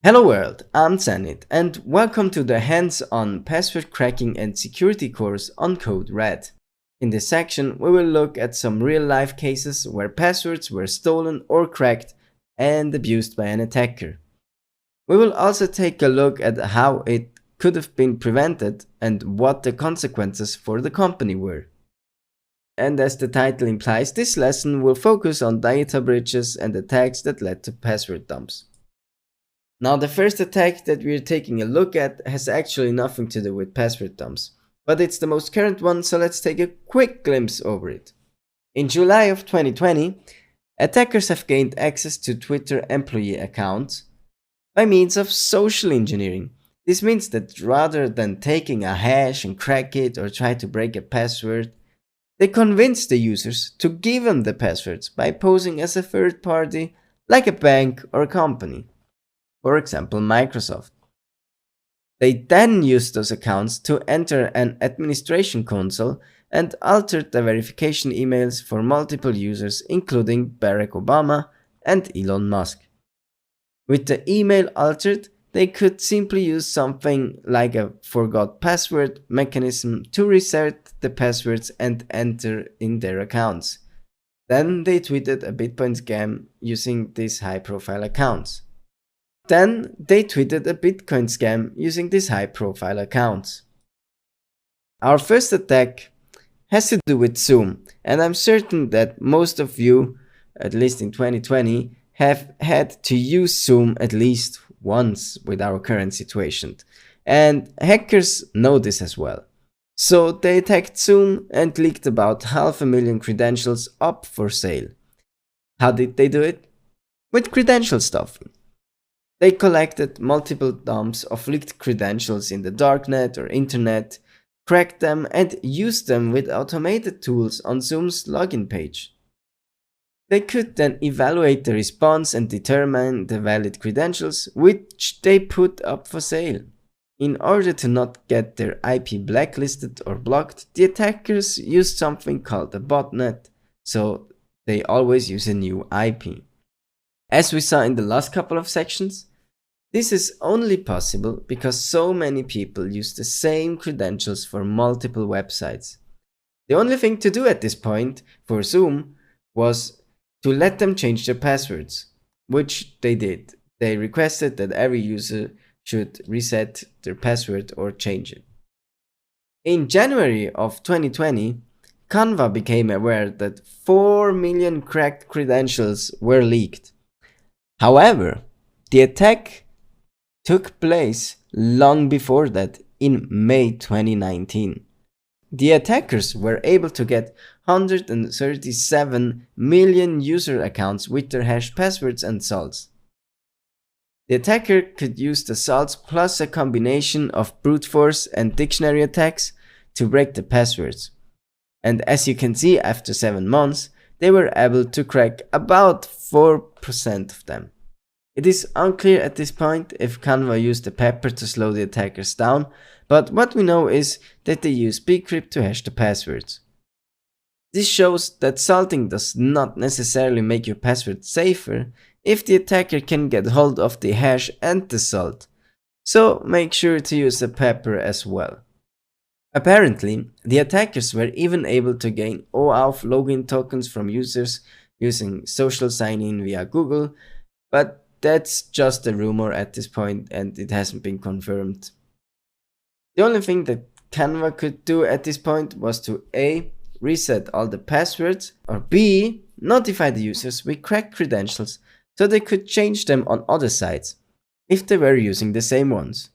Hello world, I'm Zenit and welcome to the hands-on password cracking and security course on Code Red. In this section, we will look at some real-life cases where passwords were stolen or cracked and abused by an attacker. We will also take a look at how it could have been prevented and what the consequences for the company were. And as the title implies, this lesson will focus on data breaches and attacks that led to password dumps. Now, the first attack that we're taking a look at has actually nothing to do with password dumps, but it's the most current one, so let's take a quick glimpse over it. In July of 2020, attackers have gained access to Twitter employee accounts by means of social engineering. This means that rather than taking a hash and crack it or try to break a password, they convince the users to give them the passwords by posing as a third party like a bank or a company. For example, Microsoft. They then used those accounts to enter an administration console and altered the verification emails for multiple users, including Barack Obama and Elon Musk. With the email altered, they could simply use something like a forgot password mechanism to reset the passwords and enter in their accounts. Then they tweeted a Bitcoin scam using these high-profile accounts. Our first attack has to do with Zoom, and I'm certain that most of you, at least in 2020, have had to use Zoom at least once with our current situation. And hackers know this as well. So they attacked Zoom and leaked about 500,000 credentials up for sale. How did they do it? With credential stuffing. They collected multiple dumps of leaked credentials in the darknet or internet, cracked them and used them with automated tools on Zoom's login page. They could then evaluate the response and determine the valid credentials which they put up for sale. In order to not get their IP blacklisted or blocked, the attackers used something called a botnet, so they always use a new IP. As we saw in the last couple of sections, this is only possible because so many people use the same credentials for multiple websites. The only thing to do at this point for Zoom was to let them change their passwords, which they did. They requested that every user should reset their password or change it. In January of 2020, Canva became aware that 4 million cracked credentials were leaked. However, the attack took place long before that, in May 2019. The attackers were able to get 137 million user accounts with their hashed passwords and salts. The attacker could use the salts plus a combination of brute force and dictionary attacks to break the passwords. And as you can see, after 7 months, they were able to crack about 4% of them. It is unclear at this point if Canva used the pepper to slow the attackers down, but what we know is that they use bcrypt to hash the passwords. This shows that salting does not necessarily make your password safer if the attacker can get hold of the hash and the salt, so make sure to use the pepper as well. Apparently, the attackers were even able to gain OAuth login tokens from users using social sign-in via Google, but that's just a rumor at this point and it hasn't been confirmed. The only thing that Canva could do at this point was to A. reset all the passwords, or B. notify the users with cracked credentials so they could change them on other sites if they were using the same ones.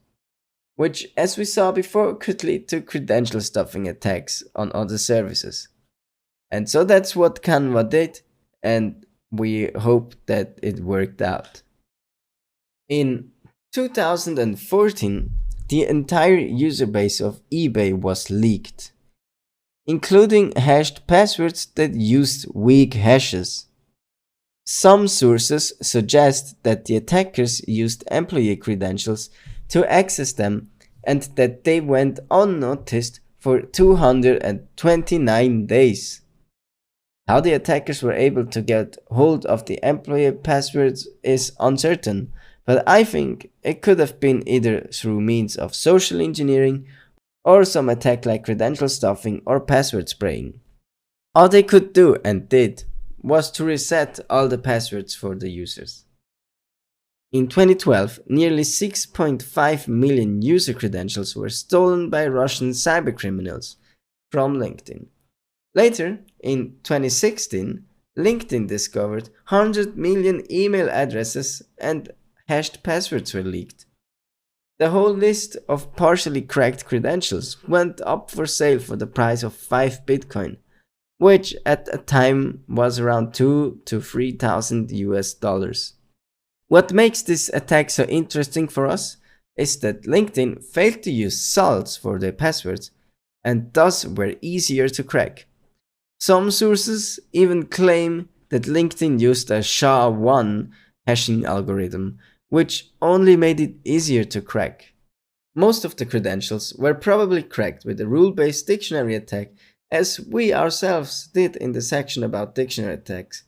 Which, as we saw before, could lead to credential stuffing attacks on other services. And so that's what Canva did, and we hope that it worked out. In 2014, the entire user base of eBay was leaked, including hashed passwords that used weak hashes. Some sources suggest that the attackers used employee credentials to access them and that they went unnoticed for 229 days. How the attackers were able to get hold of the employee passwords is uncertain, but I think it could have been either through means of social engineering or some attack like credential stuffing or password spraying. All they could do, and did, was to reset all the passwords for the users. In 2012, nearly 6.5 million user credentials were stolen by Russian cybercriminals from LinkedIn. Later, in 2016, LinkedIn discovered 100 million email addresses and hashed passwords were leaked. The whole list of partially cracked credentials went up for sale for the price of 5 Bitcoin, which at the time was around 2,000 to 3,000 US dollars. What makes this attack so interesting for us is that LinkedIn failed to use salts for their passwords and thus were easier to crack. Some sources even claim that LinkedIn used a SHA-1 hashing algorithm, which only made it easier to crack. Most of the credentials were probably cracked with a rule-based dictionary attack, as we ourselves did in the section about dictionary attacks,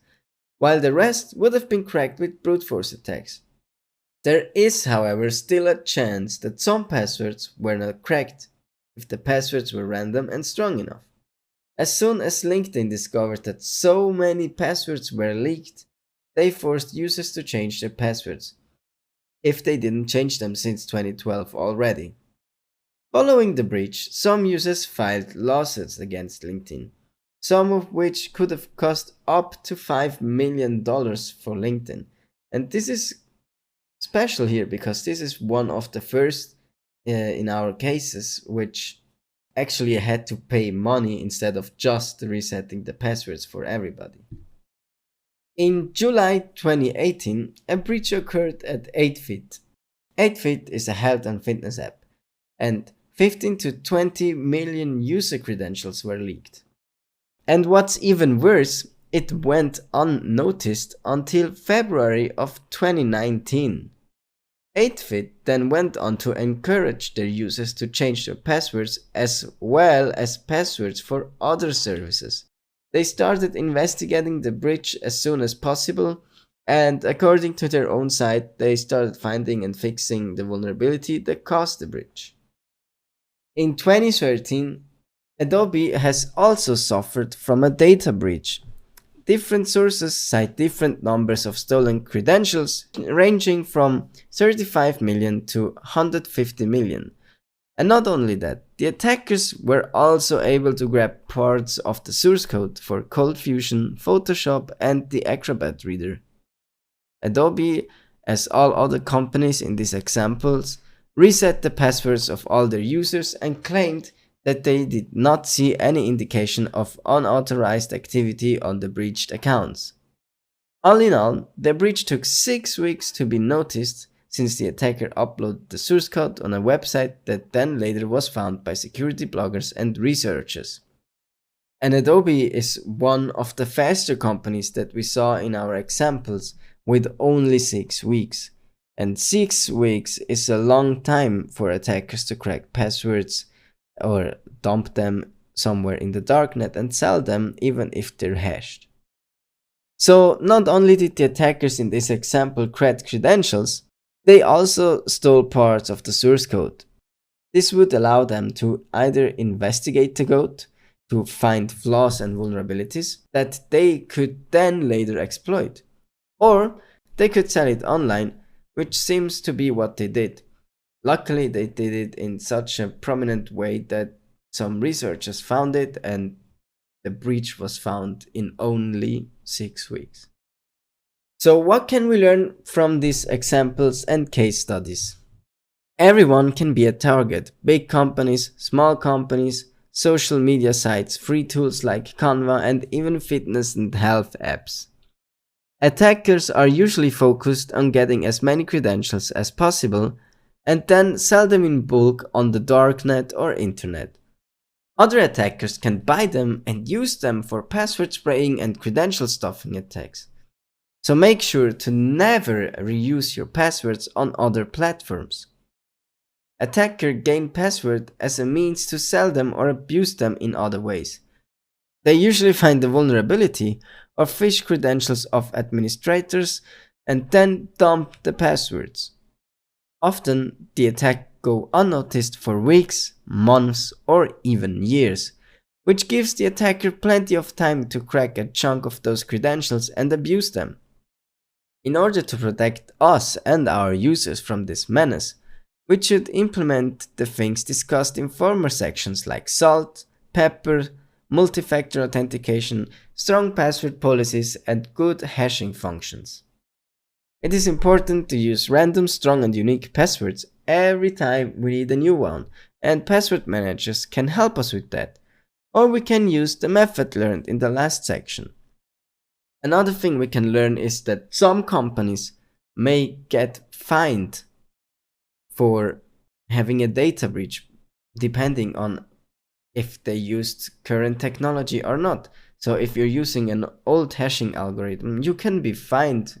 while the rest would have been cracked with brute force attacks. There is, however, still a chance that some passwords were not cracked, if the passwords were random and strong enough. As soon as LinkedIn discovered that so many passwords were leaked, they forced users to change their passwords, if they didn't change them since 2012 already. Following the breach, some users filed lawsuits against LinkedIn, some of which could have cost up to $5 million for LinkedIn. And this is special here because this is one of the first in our cases which actually had to pay money instead of just resetting the passwords for everybody. In July 2018, a breach occurred at 8fit. 8fit is a health and fitness app, and 15 to 20 million user credentials were leaked. And what's even worse, it went unnoticed until February of 2019. 8fit then went on to encourage their users to change their passwords as well as passwords for other services. They started investigating the breach as soon as possible, and according to their own site, they started finding and fixing the vulnerability that caused the breach. In 2013, Adobe has also suffered from a data breach. Different sources cite different numbers of stolen credentials, ranging from 35 million to 150 million. And not only that, the attackers were also able to grab parts of the source code for ColdFusion, Photoshop, and the Acrobat Reader. Adobe, as all other companies in these examples, reset the passwords of all their users and claimed that they did not see any indication of unauthorized activity on the breached accounts. All in all, the breach took 6 weeks to be noticed, since the attacker uploaded the source code on a website that then later was found by security bloggers and researchers. And Adobe is one of the faster companies that we saw in our examples, with only 6 weeks. And 6 weeks is a long time for attackers to crack passwords or dump them somewhere in the darknet and sell them even if they're hashed. So not only did the attackers in this example crack credentials, they also stole parts of the source code. This would allow them to either investigate the code to find flaws and vulnerabilities that they could then later exploit, or they could sell it online, which seems to be what they did. Luckily, they did it in such a prominent way that some researchers found it, and the breach was found in only 6 weeks. So what can we learn from these examples and case studies? Everyone can be a target: big companies, small companies, social media sites, free tools like Canva, and even fitness and health apps. Attackers are usually focused on getting as many credentials as possible and then sell them in bulk on the darknet or internet. Other attackers can buy them and use them for password spraying and credential stuffing attacks. So make sure to never reuse your passwords on other platforms. Attackers gain passwords as a means to sell them or abuse them in other ways. They usually find the vulnerability or phish credentials of administrators and then dump the passwords. Often, the attack go unnoticed for weeks, months, or even years, which gives the attacker plenty of time to crack a chunk of those credentials and abuse them. In order to protect us and our users from this menace, we should implement the things discussed in former sections like salt, pepper, multi-factor authentication, strong password policies, and good hashing functions. It is important to use random, strong, and unique passwords every time we need a new one, and password managers can help us with that. Or we can use the method learned in the last section. Another thing we can learn is that some companies may get fined for having a data breach, depending on if they used current technology or not. So if you're using an old hashing algorithm, you can be fined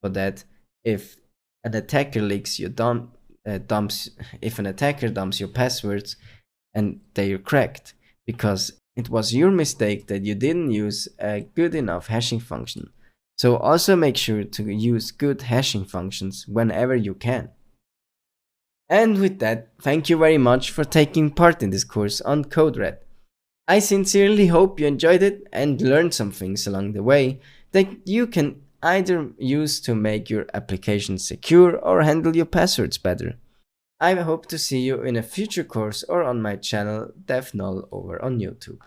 for that if an attacker leaks your if an attacker dumps your passwords and they're cracked, because it was your mistake that you didn't use a good enough hashing function. So also make sure to use good hashing functions whenever you can. And with that, thank you very much for taking part in this course on CodeRed. I sincerely hope you enjoyed it and learned some things along the way that you can either use to make your application secure or handle your passwords better. I hope to see you in a future course or on my channel DevNull over on YouTube.